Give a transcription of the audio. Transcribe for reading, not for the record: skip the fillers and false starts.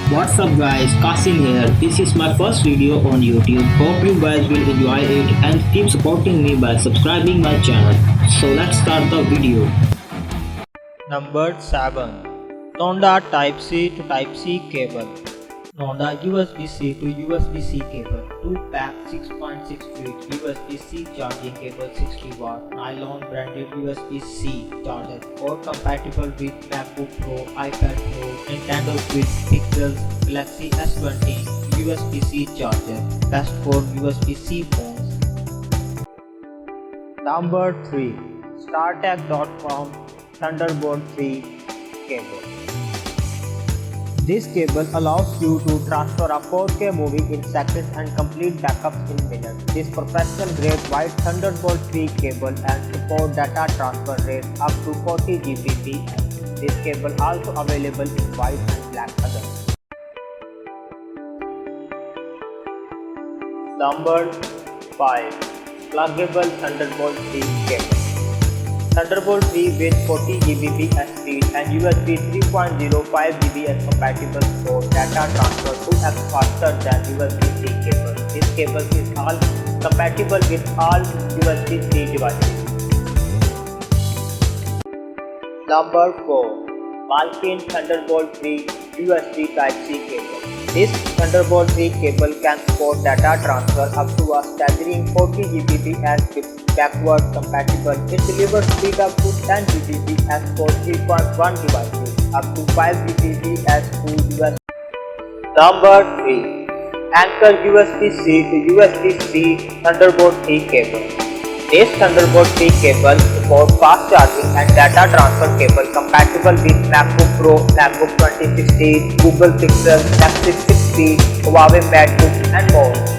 What's up guys, Kasim here. This is my first video on YouTube. Hope you guys will enjoy it and keep supporting me by subscribing my channel. So let's start the video. Number 7. Nonda Type-C to Type-C cable. Nonda USB-C to USB-C cable. 2-pack 6.6 feet USB-C charging cable 60 watt. Nylon branded USB-C charger. Or compatible with MacBook Pro, iPad Pro, Nintendo Switch, Pixels, Galaxy S20. USB-C charger. Best for USB-C phones. Number 3. StarTech.com Thunderbolt 3 cable. This cable allows you to transfer a 4K movie in seconds and complete backups in minutes. This professional grade white Thunderbolt 3 cable and support data transfer rate up to 40 Gbps. This cable also available in white and black colors. Number 5. Pluggable Thunderbolt 3 cable. Thunderbolt 3 with 40 Gbps speed and USB 3.0 5 Gbps compatible for data transfer 2x faster than USB-C cable. This cable is all compatible with all USB-C devices. Number 4. Malkin Thunderbolt 3 USB Type-C cable. This Thunderbolt 3 cable can support data transfer up to a staggering 40 Gbps with backward compatible. It delivers speed up to 10 Gbps for 3.1 devices, up to 5 Gbps to USB. Number 3. Anchor USB-C to USB-C Thunderbolt 3 cable. This Thunderbolt 3 cable supports fast charging and data transfer cable compatible with MacBook Pro, MacBook 2016, Google Pixel, Nexus 6P, Huawei MateBook and more.